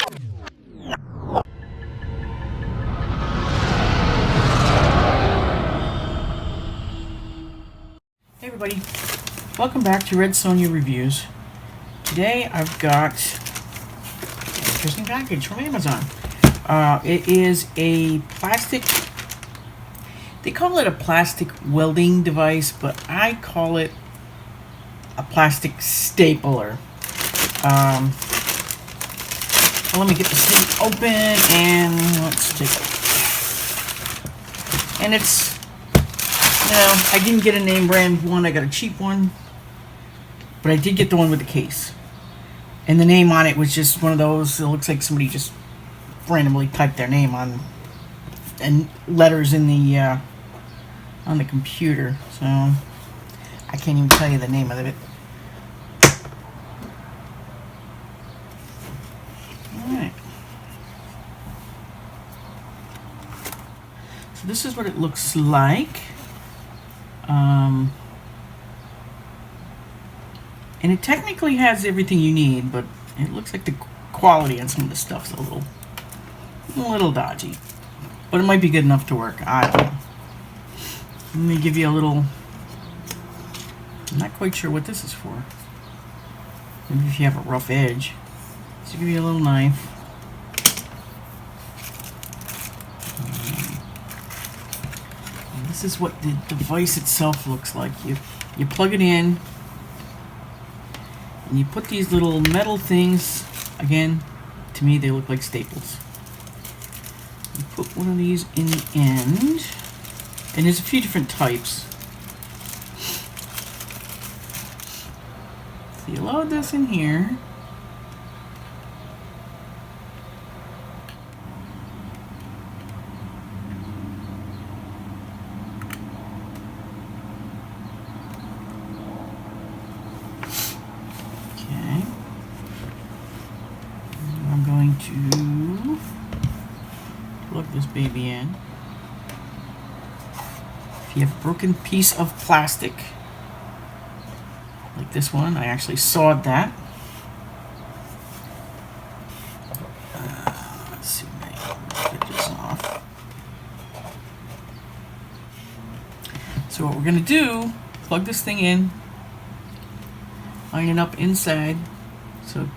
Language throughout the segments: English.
Hey everybody, welcome back to Red Sonja Reviews. Today I've got an interesting package from Amazon. It is a plastic, they call it a plastic welding device, but I call it a plastic stapler. Well, let me get this thing open and let's take a look. And it's, I didn't get a name brand one, I got a cheap one, but I did get the one with the case. And the name on it was just one of those, it looks like somebody just randomly typed their name on and letters in the on the computer. So I can't even tell you the name of it. Alright. So this is what it looks like. And it technically has everything you need, but it looks like the quality on some of the stuff's a little dodgy. But it might be good enough to work. I don't know. Let me give you a little... I'm not quite sure what this is for. Maybe if you have a rough edge. So give you a little knife. And this is what the device itself looks like. You plug it in. And you put these little metal things, again, to me they look like staples. You put one of these in the end, and there's a few different types. So you load this in here. To plug this baby in. If you have a broken piece of plastic like this one, I actually sawed that. Let's see if I can get this off. So what we're going to do, plug this thing in, line it up inside so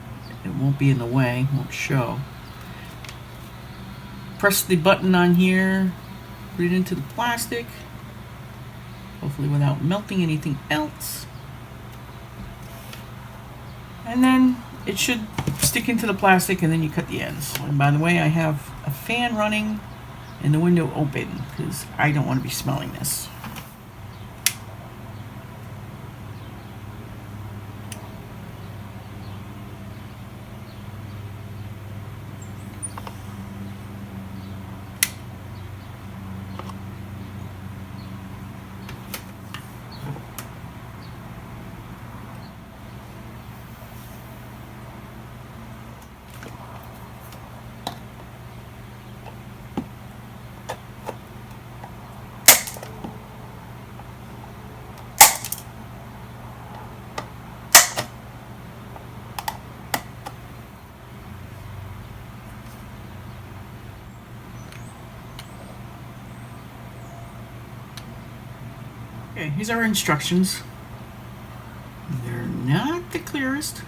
it won't be in the way, won't show. Press the button on here, put it into the plastic, hopefully without melting anything else. And then it should stick into the plastic, and then you cut the ends. And by the way, I have a fan running and the window open because I don't want to be smelling this. Okay, here's our instructions. They're not the clearest,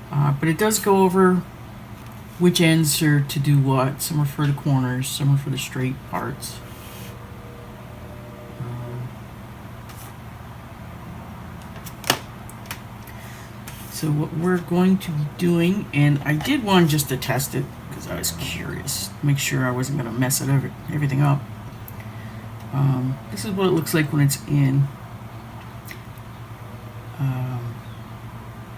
but it does go over which ends are to do what. Some are for the corners, some are for the straight parts. So what we're going to be doing, and I did one just to test it because I was curious, make sure I wasn't going to mess it everything up. This is what it looks like when it's in.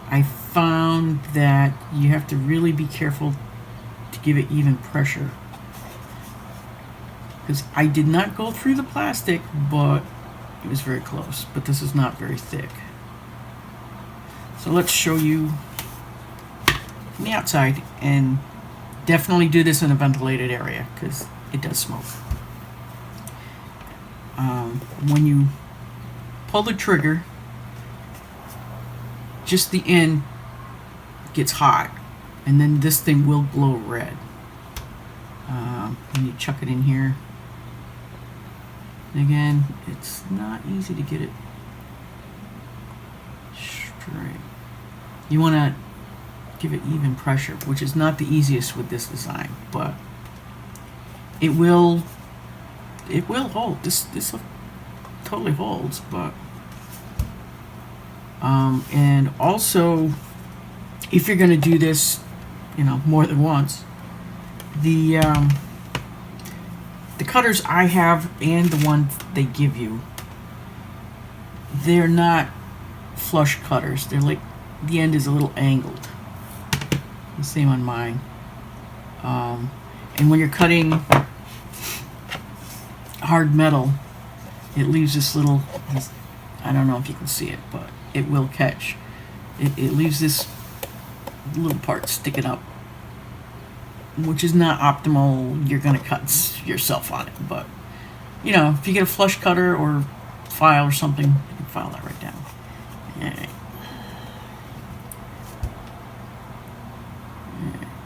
I found that you have to really be careful to give it even pressure, because I did not go through the plastic, but it was very close. But this is not very thick. So let's show you from the outside, and definitely do this in a ventilated area because it does smoke. When you pull the trigger, just the end gets hot, and then this thing will glow red. When you chuck it in here, and again, it's not easy to get it straight. You want to give it even pressure, which is not the easiest with this design, but it will hold. This totally holds, but and also, if you're going to do this, you know, more than once, the cutters I have and the one they give you, they're not flush cutters. They're like, the end is a little angled. The same on mine. And when you're cutting hard metal, it leaves this little, I don't know if you can see it, but it will catch. It leaves this little part sticking up, which is not optimal. You're going to cut yourself on it, but you know, if you get a flush cutter or file or something, you can file that right down. Alright.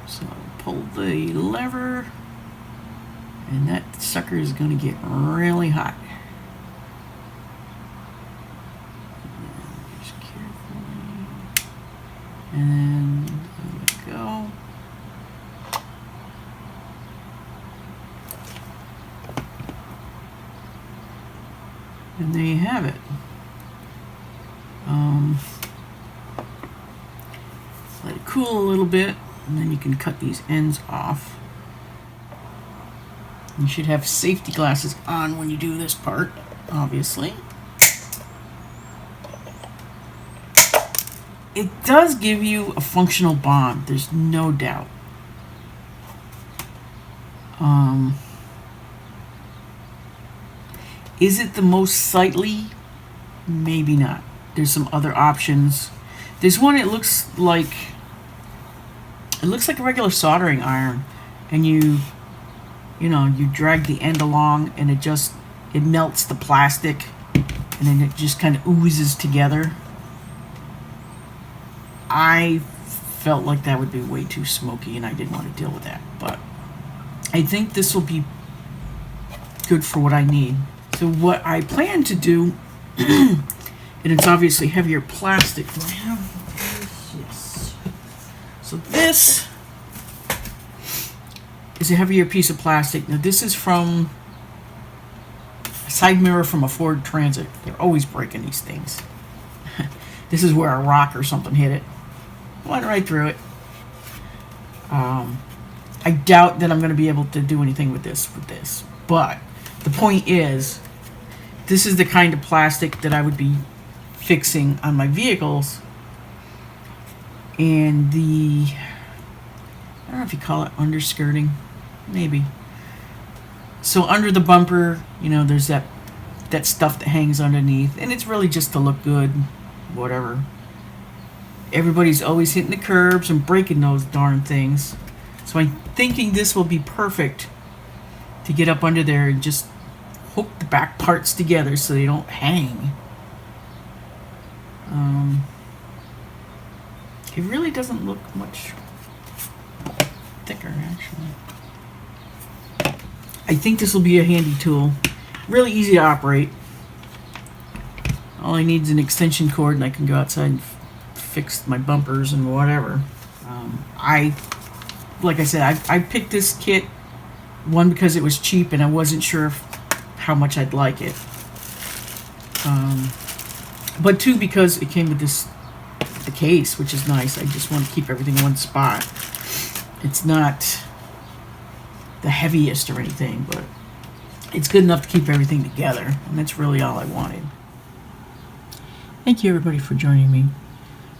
So pull the lever, and that sucker is going to get really hot. Just carefully, and there we go. And there you have it. Let it cool a little bit, and then you can cut these ends off. You should have safety glasses on when you do this part, obviously. It does give you a functional bond, there's no doubt. Is it the most sightly? Maybe not. There's some other options. There's one, it looks like a regular soldering iron, and you drag the end along, and it melts the plastic, and then it just kind of oozes together. I felt like that would be way too smoky, and I didn't want to deal with that, but I think this will be good for what I need. So what I plan to do, and it's obviously heavier plastic. Do I have this? So this is a heavier piece of plastic. Now this is from a side mirror from a Ford Transit. They're always breaking these things. This is where a rock or something hit it. Went right through it. I doubt that I'm going to be able to do anything with this. But the point is, this is the kind of plastic that I would be fixing on my vehicles. And I don't know if you call it underskirting, maybe. So under the bumper, you know, there's that stuff that hangs underneath, and it's really just to look good, whatever. Everybody's always hitting the curbs and breaking those darn things. So I'm thinking this will be perfect to get up under there and just hook the back parts together so they don't hang. It really doesn't look much thicker, actually. I think this will be a handy tool. Really easy to operate. All I need is an extension cord, and I can go outside and fix my bumpers and whatever. Like I said, I picked this kit, one, because it was cheap and I wasn't sure how much I'd like it. But two, because it came with the case, which is nice. I just want to keep everything in one spot. It's not the heaviest or anything, but it's good enough to keep everything together, and that's really all I wanted. Thank you everybody for joining me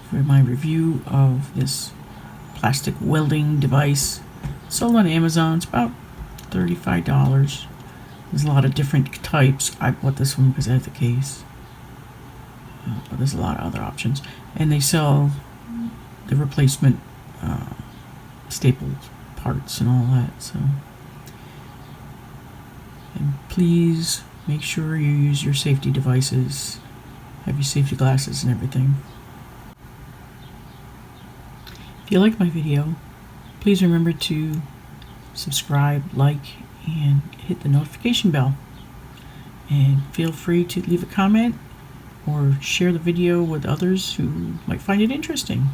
for my review of this plastic welding device. Sold on Amazon. It's about $35. There's a lot of different types. I bought this one because I have the case. But there's a lot of other options. And they sell the replacement staple parts and all that. So, and please make sure you use your safety devices. Have your safety glasses and everything. If you like my video, Please remember to subscribe, like, and hit the notification bell. And feel free to leave a comment or share the video with others who might find it interesting.